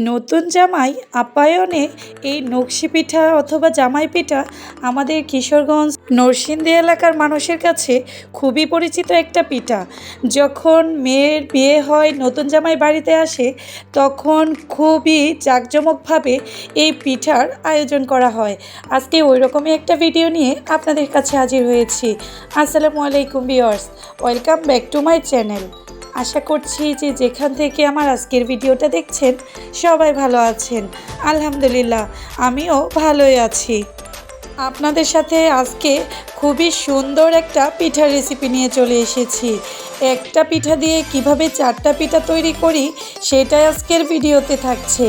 নতুন জামাই আপ্যায়নে এই নকশি পিঠা অথবা জামাই পিঠা আমাদের কিশোরগঞ্জ নরসিংদী এলাকার মানুষের কাছে খুবই পরিচিত একটা পিঠা। যখন মেয়ের বিয়ে হয়, নতুন জামাই বাড়িতে আসে, তখন খুবই জাঁকজমকভাবে এই পিঠার আয়োজন করা হয়। আজকে ওই রকমই একটা ভিডিও নিয়ে আপনাদের কাছে হাজির হয়েছি। আসসালামু আলাইকুম viewers, welcome back to my channel. আশা করছি যে যেখান থেকে আমার আজকের ভিডিওটা দেখছেন সবাই ভালো আছেন। আলহামদুলিল্লাহ, আমিও ভালোই আছি। আপনাদের সাথে আজকে খুবই সুন্দর একটা পিঠার রেসিপি নিয়ে চলে এসেছি। একটা পিঠা দিয়ে কিভাবে 4টা পিঠা তৈরি করি সেটাই আজকের ভিডিওতে থাকছে।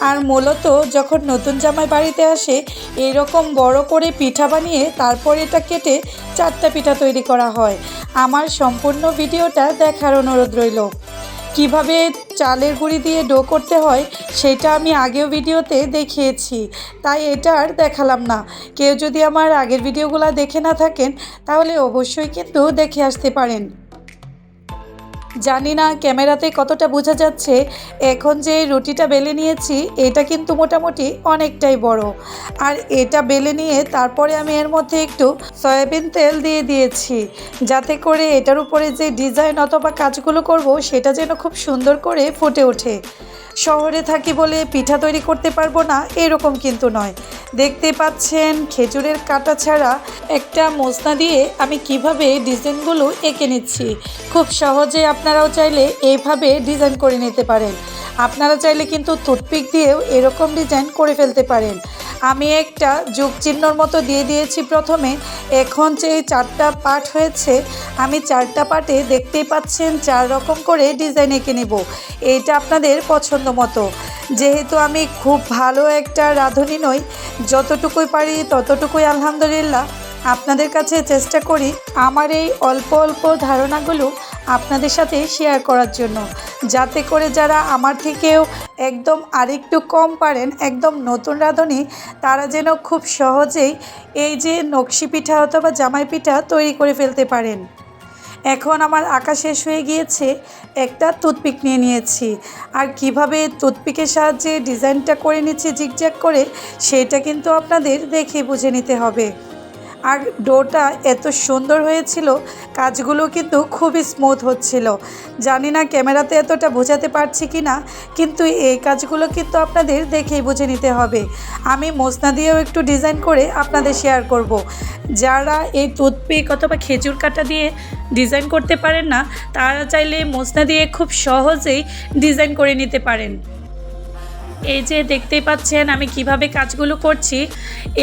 আর মূলত যখন নতুন জামাই বাড়িতে আসে, এরকম বড় করে পিঠা বানিয়ে তারপর এটা কেটে 4টা পিঠা তৈরি করা হয়। আমার সম্পূর্ণ ভিডিওটা দেখার অনুরোধ রইল। কিভাবে চালের গুঁড়ি দিয়ে ডো করতে হয় সেটা আমি আগেও ভিডিওতে দেখিয়েছি, তাই এটা আর দেখালাম না। কেউ যদি আমার আগের ভিডিওগুলো দেখে না থাকেন তাহলে অবশ্যই কিন্তু দেখে আসতে পারেন। জানি না ক্যামেরাতে কতটা বোঝা যাচ্ছে, এখন যে রুটিটা বেলে নিয়েছি এটা কিন্তু মোটামুটি অনেকটাই বড়। আর এটা বেলে নিয়ে তারপরে আমি এর মধ্যে একটু সয়াবিন তেল দিয়ে দিয়েছি, যাতে করে এটার উপরে যে ডিজাইন অথবা কাজগুলো করব সেটা যেন খুব সুন্দর করে ফুটে ওঠে। শহরে থাকি বলে পিঠা তৈরি করতে পারবো না এরকম কিন্তু নয়। দেখতে পাচ্ছেন খেজুরের কাঁটা ছাড়া একটা মোছনা দিয়ে আমি কিভাবে ডিজাইনগুলো এঁকে নিচ্ছি। খুব সহজে আপনারাও চাইলে এইভাবে ডিজাইন করে নিতে পারেন। আপনারা চাইলে কিন্তু টুথপিক দিয়েও এরকম ডিজাইন করে ফেলতে পারেন। আমি একটা যোগ চিহ্নর মতো দিয়ে দিয়েছি প্রথমে। এখন যে 4টা পার্ট হয়েছে, আমি 4টা পার্টে দেখতেই পাচ্ছেন 4 রকম করে ডিজাইন এঁকে নেব। এইটা আপনাদের পছন্দ মতো। যেহেতু আমি খুব ভালো একটা রাঁধুনি নই, যতটুকুই পারি ততটুকুই আলহামদুলিল্লাহ আপনাদের কাছে চেষ্টা করি আমার এই অল্প অল্প ধারণাগুলো আপনাদের সাথে শেয়ার করার জন্য, যাতে করে যারা আমার থেকেও একদম আরেকটু কম পারেন, একদম নতুন রাঁধুনি, তারা যেন খুব সহজেই এই যে নকশি পিঠা অথবা জামাই পিঠা তৈরি করে ফেলতে পারেন। এখন আমার আঁকা শেষ হয়ে গিয়েছে, একটা টুথপিক নিয়ে নিয়েছি। আর কিভাবে টুথপিকের সাহায্যে ডিজাইনটা করে নিচ্ছি জিগজ্যাগ করে, সেটা কিন্তু আপনাদের দেখে বুঝে নিতে হবে। আর ডোটা এত সুন্দর হয়েছিল, কাজগুলো কিন্তু খুবই স্মুথ হচ্ছিল। জানি না ক্যামেরাতে এতটা বোঝাতে পারছি কি না, কিন্তু এই কাজগুলো কিন্তু আপনাদের দেখেই বুঝে নিতে হবে। আমি মোছনা দিয়েও একটু ডিজাইন করে আপনাদের শেয়ার করব। যারা এই টুথপিক অথবা খেজুর কাঁটা দিয়ে ডিজাইন করতে পারেন না, তারা চাইলে মোছনা দিয়ে খুব সহজেই ডিজাইন করে নিতে পারেন। এই যে দেখতেই পাচ্ছেন আমি কিভাবে কাজগুলো করছি।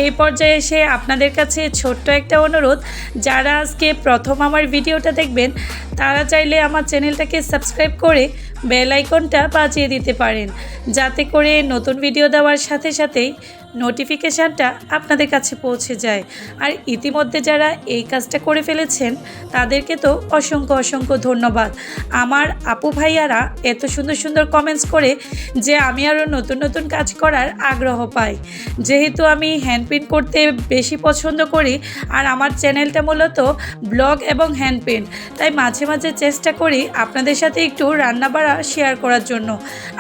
এই পর্যায়ে এসে আপনাদের কাছে ছোট্ট একটা অনুরোধ, যারা আজকে প্রথম আমার ভিডিওটা দেখবেন তারা চাইলে আমার চ্যানেলটাকে সাবস্ক্রাইব করে বেল আইকনটা বাজিয়ে দিতে পারেন, যাতে করে নতুন ভিডিও দেওয়ার সাথে সাথেই নোটিফিকেশানটা আপনাদের কাছে পৌঁছে যায়। আর ইতিমধ্যে যারা এই কাজটা করে ফেলেছেন তাদেরকে তো অসংখ্য অসংখ্য ধন্যবাদ। আমার আপু ভাইয়ারা এত সুন্দর সুন্দর কমেন্টস করে যে আমি আরও নতুন নতুন কাজ করার আগ্রহ পাই। যেহেতু আমি হ্যান্ড পেইন্ট করতে বেশি পছন্দ করি, আর আমার চ্যানেলটা মূলত ব্লগ এবং হ্যান্ড পেইন্ট, তাই মাঝে মাঝে চেষ্টা করি আপনাদের সাথে একটু রান্নাবাড়া শেয়ার করার জন্য।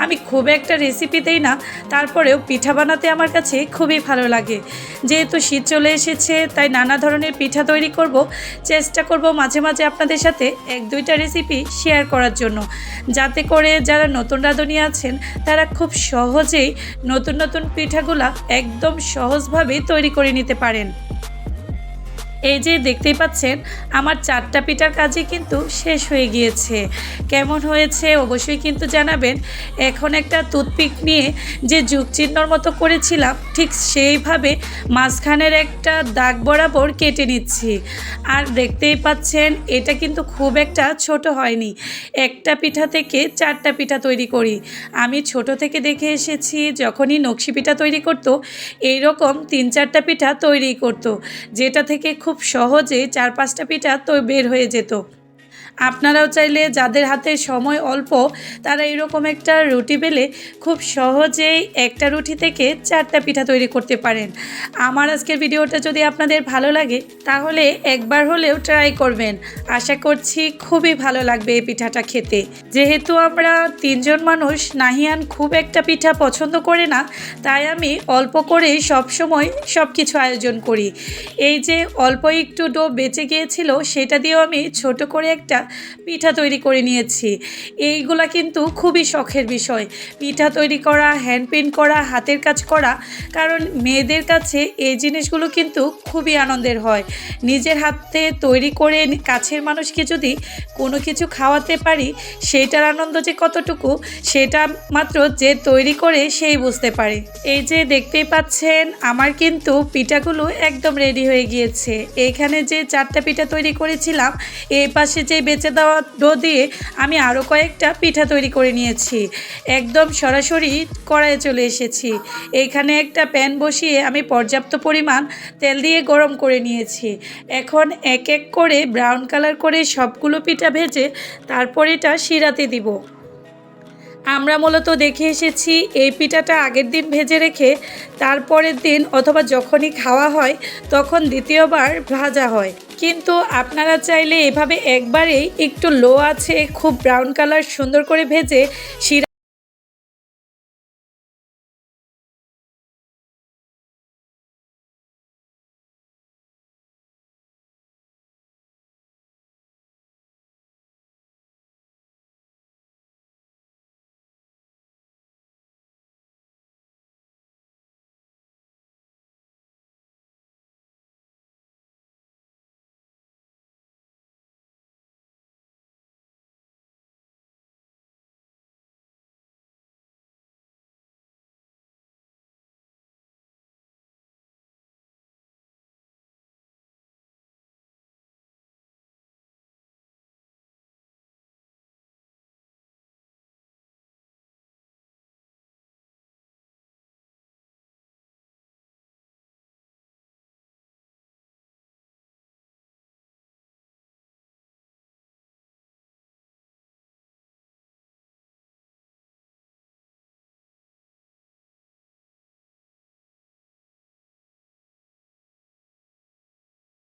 আমি খুব একটা রেসিপি দেই না, তারপরেও পিঠা বানাতে আমার কাছে খুবই ভালো লাগে। যেহেতু শীত চলে এসেছে, তাই নানা ধরনের পিঠা তৈরি করব। চেষ্টা করব মাঝে মাঝে আপনাদের সাথে 1-2টা রেসিপি শেয়ার করার জন্য, যাতে করে যারা নতুন রাঁধুনি আছেন তারা খুব সহজেই নতুন নতুন পিঠাগুলা একদম সহজভাবে তৈরি করে নিতে পারেন। এই যে দেখতেই পাচ্ছেন আমার 4টা পিঠার কাজই কিন্তু শেষ হয়ে গিয়েছে। কেমন হয়েছে অবশ্যই কিন্তু জানাবেন। এখন একটা টুথপিক নিয়ে যে যুগ চিহ্নর মতো করেছিলাম, ঠিক সেইভাবে মাঝখানের একটা দাগ বরাবর কেটে নিচ্ছি। আর দেখতেই পাচ্ছেন এটা কিন্তু খুব একটা ছোট হয়নি। একটা পিঠা থেকে 4টা পিঠা তৈরি করি। আমি ছোট থেকে দেখে এসেছি, যখনই নকশি পিঠা তৈরি করতো এইরকম 3-4টা পিঠা তৈরি করতো, যেটা থেকে খুব সহজে 4-5টা পিঠা তো বের হয়ে যেত। আপনারাও চাইলে যাদের হাতে সময় অল্প তারা এরকম একটা রুটি বেলে খুব সহজেই একটা রুটি থেকে 4টা পিঠা তৈরি করতে পারেন। আমার আজকের ভিডিওটা যদি আপনাদের ভালো লাগে তাহলে একবার হলেও ট্রাই করবেন। আশা করছি খুবই ভালো লাগবে এই পিঠাটা খেতে। যেহেতু আমরা 3জন মানুষ, নাহিয়ান খুব একটা পিঠা পছন্দ করে না, তাই আমি অল্প করেই সবসময় সব কিছু আয়োজন করি। এই যে অল্প একটু ডো বেঁচে গিয়েছিল সেটা দিয়েও আমি ছোট করে একটা পিঠা তৈরি করে নিয়েছি। এইগুলা কিন্তু খুবই শখের বিষয়, পিঠা তৈরি করা, হ্যান্ড পেইন্ট করা, হাতের কাজ করা, কারণ মেয়েদের কাছে এই জিনিসগুলো কিন্তু খুবই আনন্দের হয়। নিজের হাতে তৈরি করে কাছের মানুষকে যদি কোনো কিছু খাওয়াতে পারি সেইটার আনন্দ যে কতটুকু সেটা মাত্র যে তৈরি করে সেই বুঝতে পারে। এই যে দেখতেই পাচ্ছেন আমার কিন্তু পিঠাগুলো একদম রেডি হয়ে গিয়েছে। এইখানে যে 4টা পিঠা তৈরি করেছিলাম এই পাশে যে বেঁচে দেওয়া ডো দিয়ে আমি আরও কয়েকটা পিঠা তৈরি করে নিয়েছি। একদম সরাসরি কড়াইয়ে চলে এসেছি। এইখানে একটা প্যান বসিয়ে আমি পর্যাপ্ত পরিমাণ তেল দিয়ে গরম করে নিয়েছি। এখন এক এক করে ব্রাউন কালার করে সবগুলো পিঠা ভেজে তারপর এটা শিরাতে দিব। আমরা মূলত দেখে এসেছি এই পিঠাটা আগের দিন ভেজে রেখে তারপরের দিন অথবা যখনই খাওয়া হয় তখন দ্বিতীয়বার ভাজা হয়। কিন্তু আপনারা চাইলে এভাবে একবারেই একটু লো আছে খুব ব্রাউন কালার সুন্দর করে ভেজে শিরা